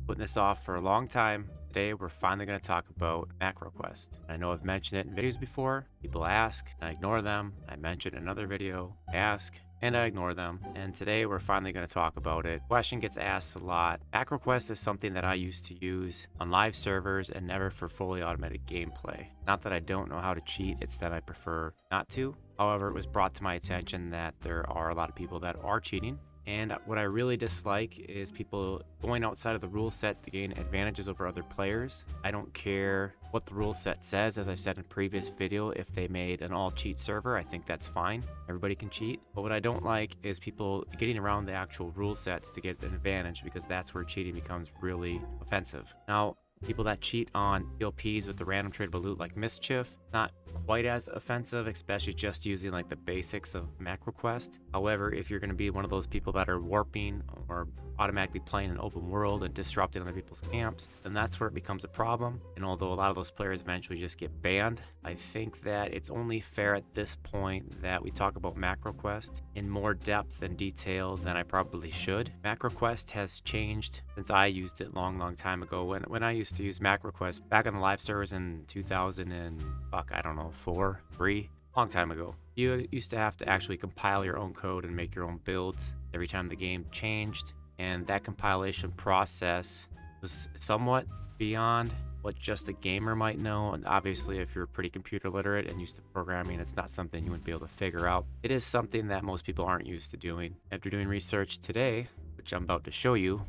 Putting this off for a long time. Today, we're finally going to talk about MacroQuest. I know I've mentioned it in videos before. People ask, and I ignore them. I mention it in another video, I ask, and I ignore them. And today, we're finally going to talk about it. Question gets asked a lot. MacroQuest is something that I used to use on live servers and never for fully automated gameplay. Not that I don't know how to cheat, it's that I prefer not to. However, it was brought to my attention that there are a lot of people that are cheating. And what I really dislike is people going outside of the rule set to gain advantages over other players. I don't care what the rule set says. As I've said in a previous video, if they made an all cheat server, I think that's fine. Everybody can cheat. But what I don't like is people getting around the actual rule sets to get an advantage, because that's where cheating becomes really offensive. Now, people that cheat on TLPs with the random tradable loot like Mischief, not quite as offensive, especially just using like the basics of MacroQuest. However, if you're going to be one of those people that are warping or automatically playing an open world and disrupting other people's camps, then that's where it becomes a problem. And although a lot of those players eventually just get banned, I think that it's only fair at this point that we talk about MacroQuest in more depth and detail than I probably should. MacroQuest has changed since I used it long time ago. When I used to use MacroQuest back on the live servers in 2004, 3, long time ago, you used to have to actually compile your own code and make your own builds every time the game changed. And that compilation process was somewhat beyond what just a gamer might know. And obviously, if you're pretty computer literate and used to programming, it's not something you would be able to figure out. It is something that most people aren't used to doing. After doing research today, which I'm about to show you,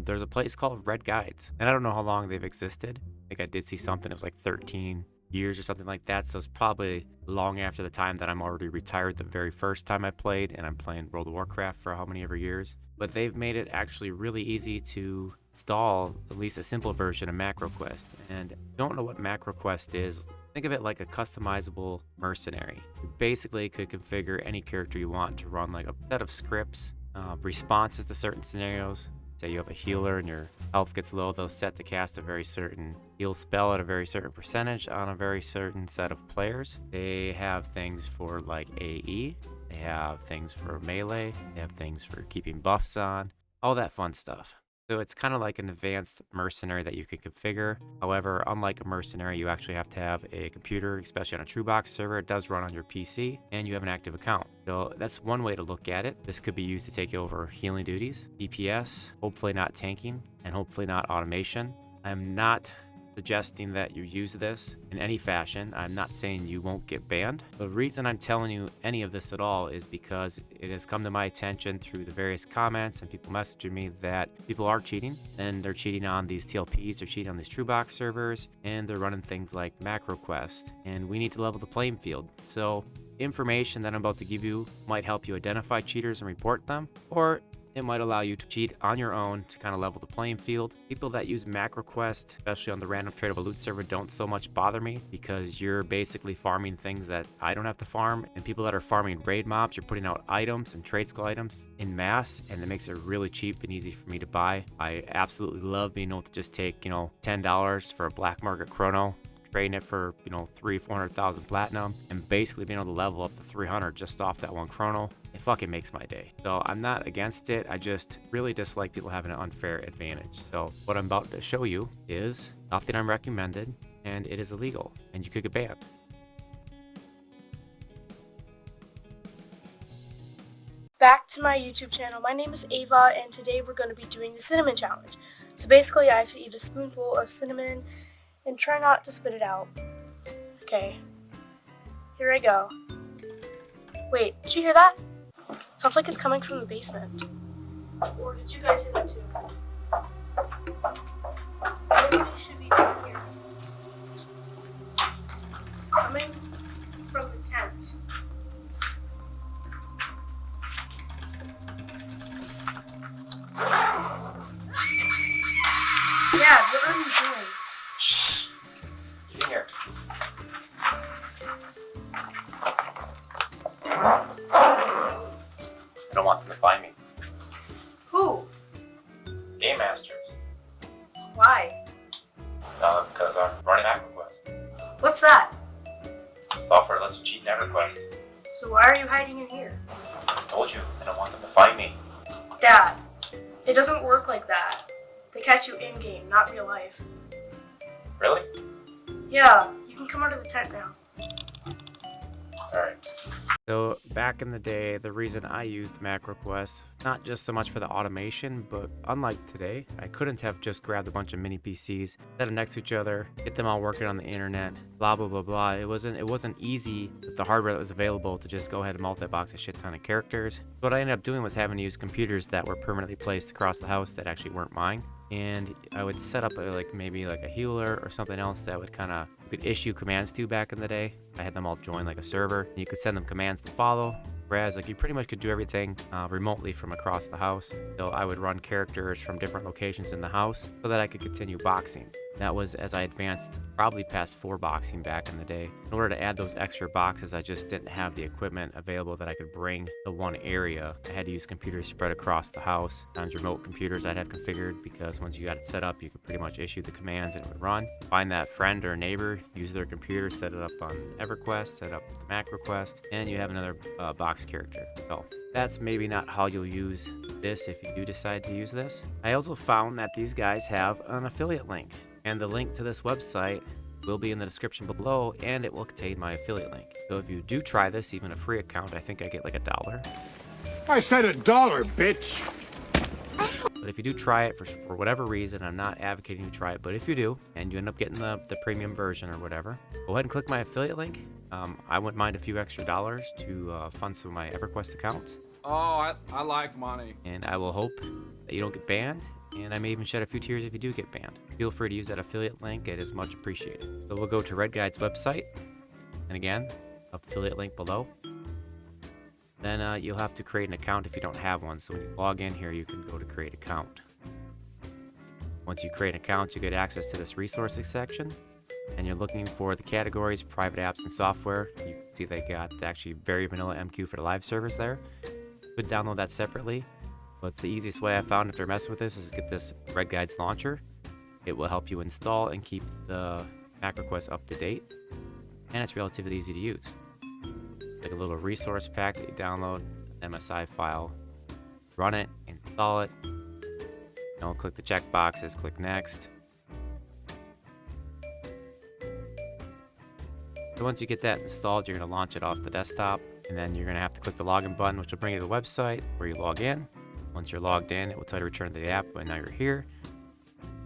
there's a place called Red Guides. And I don't know how long they've existed. I think I did see something, it was like 13 years or something like that. So it's probably long after the time that I'm already retired the very first time I played, and I'm playing World of Warcraft for how many ever years. But they've made it actually really easy to install at least a simple version of MacroQuest. And if you don't know what MacroQuest is, think of it like a customizable mercenary. You basically could configure any character you want to run like a set of scripts, responses to certain scenarios. Say you have a healer and your health gets low, they'll set to cast a very certain heal spell at a very certain percentage on a very certain set of players. They have things for like AE, they have things for melee, they have things for keeping buffs on, all that fun stuff. So it's kind of like an advanced mercenary that you can configure. However, unlike a mercenary, you actually have to have a computer, especially on a true box server. It does run on your PC, and you have an active account. So that's one way to look at it. This could be used to take over healing duties, DPS, hopefully not tanking, and hopefully not automation. I'm not suggesting that you use this in any fashion. I'm not saying you won't get banned. The reason I'm telling you any of this at all is because it has come to my attention through the various comments and people messaging me that people are cheating, and they're cheating on these TLPs, they're cheating on these true box servers, and they're running things like MacroQuest, and we need to level the playing field. So information that I'm about to give you might help you identify cheaters and report them, or it might allow you to cheat on your own to kind of level the playing field. People that use MacroQuest, especially on the random tradable loot server, don't so much bother me, because you're basically farming things that I don't have to farm. And people that are farming raid mobs, you're putting out items and trade skill items in mass, and it makes it really cheap and easy for me to buy. I absolutely love being able to just take, $10 for a black market chrono, trading it for, 300,000-400,000 platinum, and basically being able to level up to 300 just off that one chrono. It fucking makes my day. So I'm not against it. I just really dislike people having an unfair advantage. So what I'm about to show you is nothing I'm recommended, and it is illegal, and you could get banned. Back to my YouTube channel. My name is Ava, and today we're going to be doing the cinnamon challenge. So basically I have to eat a spoonful of cinnamon and try not to spit it out. Okay, here I go. Wait, did you hear that? Sounds like it's coming from the basement. Or did you guys hear that too? Maybe it should be down here. It's coming from the tent. Dad, what are you doing? Shh! Get in here. I don't want them to find me. Who? Game Masters. Why? Because I'm running MacroQuest. What's that? Software lets you cheat in Everquest. So why are you hiding in here? I told you, I don't want them to find me. Dad, it doesn't work like that. They catch you in-game, not real life. Really? Yeah, you can come out of the tent now. Alright. So back in the day, the reason I used MacroQuest, not just so much for the automation, but unlike today, I couldn't have just grabbed a bunch of mini PCs, set them next to each other, get them all working on the internet, blah blah blah blah. It wasn't easy with the hardware that was available to just go ahead and multi-box a shit ton of characters. What I ended up doing was having to use computers that were permanently placed across the house that actually weren't mine. And I would set up maybe a healer or something else that would kind of, you could issue commands to back in the day. I had them all join like a server, and you could send them commands to follow. Whereas you pretty much could do everything remotely from across the house. So I would run characters from different locations in the house so that I could continue boxing. That was as I advanced probably past 4 boxing back in the day. In order to add those extra boxes, I just didn't have the equipment available that I could bring to one area. I had to use computers spread across the house. Sometimes remote computers I'd have configured, because once you got it set up, you could pretty much issue the commands and it would run. Find that friend or neighbor, use their computer, set it up on Everquest, set up the MacroQuest, and you have another box character. So that's maybe not how you'll use this if you do decide to use this. I also found that these guys have an affiliate link, and the link to this website will be in the description below, and it will contain my affiliate link. So if you do try this, even a free account, I think I get like $1. I said $1, bitch. But if you do try it for whatever reason, I'm not advocating you try it, but if you do, and you end up getting the premium version or whatever, go ahead and click my affiliate link. I wouldn't mind a few extra dollars to fund some of my Everquest accounts. Oh, I like money. And I will hope that you don't get banned, and I may even shed a few tears if you do get banned. Feel free to use that affiliate link, it is much appreciated. So we'll go to Red Guide's website, and again, affiliate link below. Then you'll have to create an account if you don't have one. So when you log in here, you can go to create account. Once you create an account, you get access to this resources section, and you're looking for the categories, private apps and software. You can see they got actually very vanilla MQ for the live servers there. You could download that separately, but the easiest way I found if they're messing with this is get this Red Guides launcher. It will help you install and keep the MacroQuest up to date, and it's relatively easy to use. Like a little resource pack that you download, an MSI file, run it, install it. Don't click the check boxes, click next. So once you get that installed, you're going to launch it off the desktop, and then you're going to have to click the login button, which will bring you to the website where you log in. Once you're logged in, it will tell you to return to the app, but now you're here,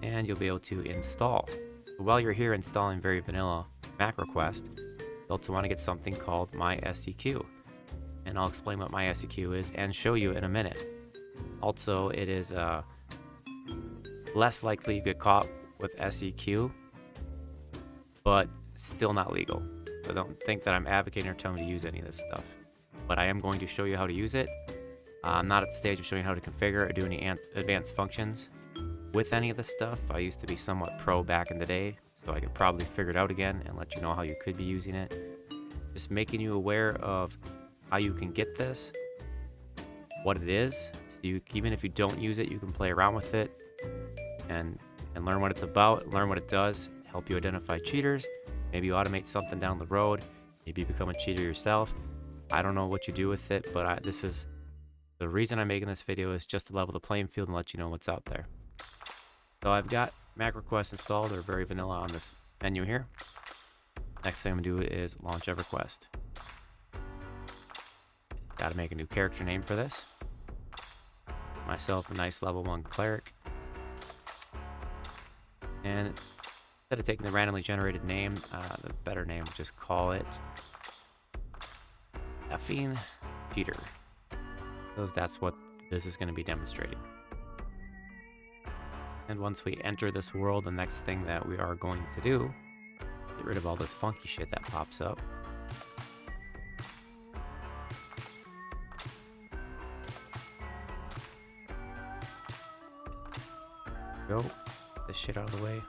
and you'll be able to install. So while you're here installing very vanilla MacroQuest, you also want to get something called MySEQ, and I'll explain what MySEQ is and show you in a minute. Also, it is less likely you get caught with SEQ, but still not legal. So don't think that I'm advocating or telling you to use any of this stuff, but I am going to show you how to use it. I'm not at the stage of showing you how to configure or do any advanced functions with any of this stuff. I used to be somewhat pro back in the day, so I could probably figure it out again and let you know how you could be using it. Just making you aware of how you can get this, what it is, so even if you don't use it, you can play around with it and learn what it's about, learn what it does, help you identify cheaters. Maybe you automate something down the road, maybe you become a cheater yourself. I don't know what you do with it, but this is the reason I'm making this video, is just to level the playing field and let you know what's out there. So I've got MacroQuest installed. They're very vanilla on this menu here. Next thing I'm gonna do is launch Everquest. Got to make a new character name for this. Myself a nice level 1 cleric. And instead of taking the randomly generated name, the better name, just call it effing cheater, because that's what this is going to be demonstrating. And once we enter this world, the next thing that we are going to do, get rid of all this funky shit that pops up. Go, get this shit out of the way.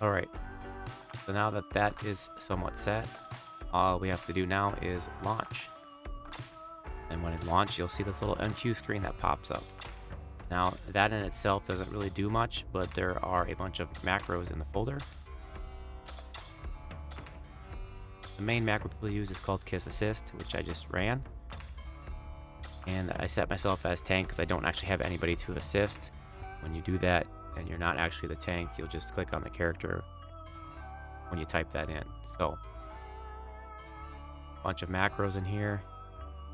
Alright, so now that that is somewhat set, all we have to do now is launch. And when it launches, you'll see this little MQ screen that pops up. Now, that in itself doesn't really do much, but there are a bunch of macros in the folder. The main macro people use is called Kiss Assist, which I just ran. And I set myself as tank because I don't actually have anybody to assist. When you do that and you're not actually the tank, you'll just click on the character when you type that in. So, a bunch of macros in here.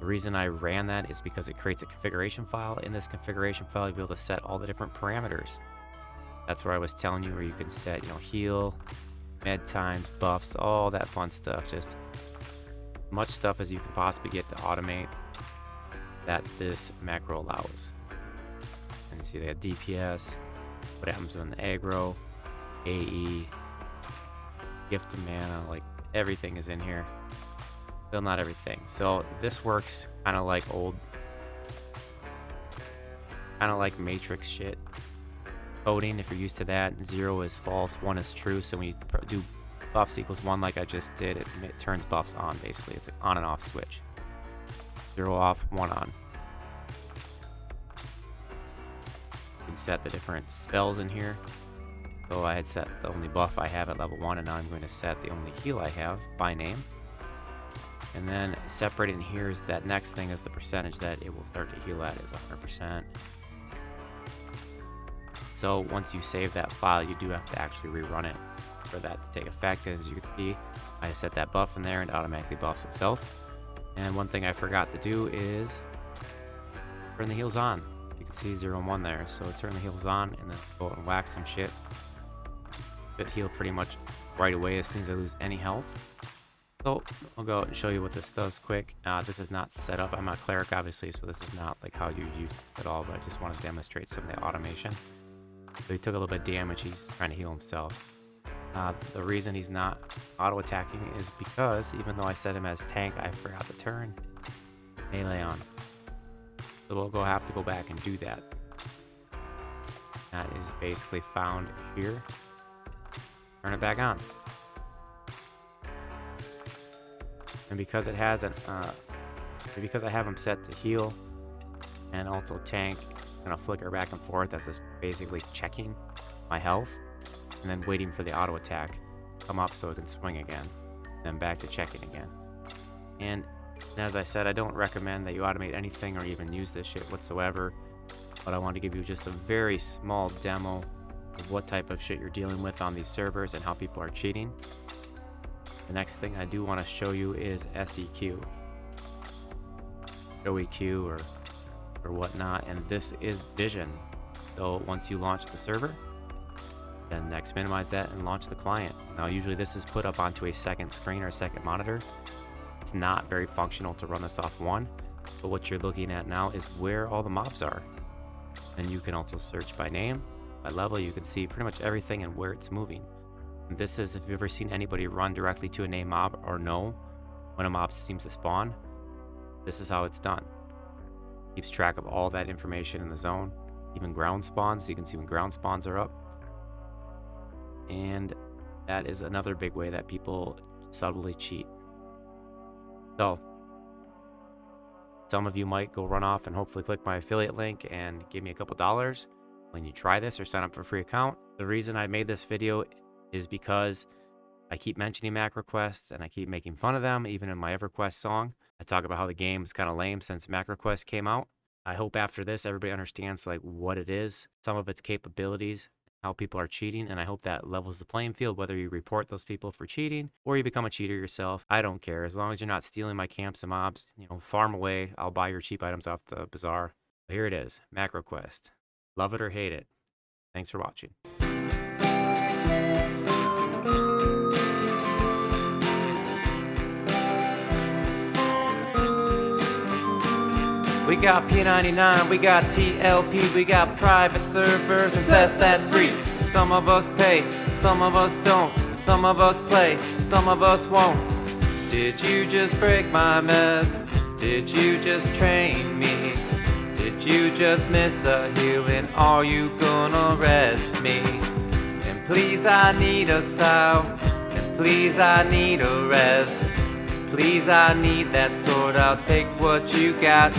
The reason I ran that is because it creates a configuration file. In this configuration file, you'll be able to set all the different parameters. That's where I was telling you where you can set, heal, med times, buffs, all that fun stuff. Just much stuff as you can possibly get to automate that this macro allows. And you see they have DPS, what happens on the aggro, AE, gift of mana, like everything is in here. Still not everything. So this works kind of like Matrix shit. Coding, if you're used to that, 0 is false, 1 is true. So when you do buffs equals 1 like I just did, it turns buffs on basically. It's an on and off switch. 0 off, 1 on. You can set the different spells in here. So I had set the only buff I have at level 1, and now I'm going to set the only heal I have by name. And then separated in here is that next thing is the percentage that it will start to heal at is 100%. So once you save that file, you do have to actually rerun it for that to take effect. As you can see, I set that buff in there and it automatically buffs itself. And one thing I forgot to do is turn the heals on. You can see 0 and 1 there. So turn the heals on and then go out and whack some shit. It heal pretty much right away as soon as I lose any health. So I'll go out and show you what this does quick. This is not set up. I'm not cleric obviously, so this is not like how you use it at all, but I just want to demonstrate some of the automation. So he took a little bit of damage. He's trying to heal himself. The reason he's not auto-attacking is because even though I set him as tank, I forgot to turn melee on. So we'll have to go back and do that. That is basically found here. Turn it back on. And because it has because I have him set to heal and also tank, I'm gonna flicker back and forth as it's basically checking my health and then waiting for the auto attack to come up so it can swing again, then back to checking again. And as I said, I don't recommend that you automate anything or even use this shit whatsoever, but I want to give you just a very small demo of what type of shit you're dealing with on these servers and how people are cheating. The next thing I do want to show you is SEQ, show EQ or whatnot, and this is vision. So once you launch the server, then next minimize that and launch the client. Now usually this is put up onto a second screen or a second monitor. It's not very functional to run this off one, but what you're looking at now is where all the mobs are. And you can also search by name, by level. You can see pretty much everything and where it's moving. And this is if you've ever seen anybody run directly to a named mob or know when a mob seems to spawn, this is how it's done. Keeps track of all that information in the zone, even ground spawns. You can see when ground spawns are up. And that is another big way that people subtly cheat. So some of you might go run off and hopefully click my affiliate link and give me a couple dollars when you try this or sign up for a free account. The reason I made this video is because I keep mentioning MacroQuest and I keep making fun of them. Even in my Everquest song, I talk about how the game is kind of lame since MacroQuest came out. I hope after this everybody understands like what it is, some of its capabilities, how people are cheating, and I hope that levels the playing field, whether you report those people for cheating or you become a cheater yourself. I don't care. As long as you're not stealing my camps and mobs, farm away. I'll buy your cheap items off the bazaar. Here it is, MacroQuest. Love it or hate it. Thanks for watching. We got P99, we got TLP, we got private servers and tests that's free. Some of us pay, some of us don't, some of us play, some of us won't. Did you just break my mess? Did you just train me? Did you just miss a healing? Are you gonna rest me? And please I need a sow, and please I need a rest. Please I need that sword, I'll take what you got.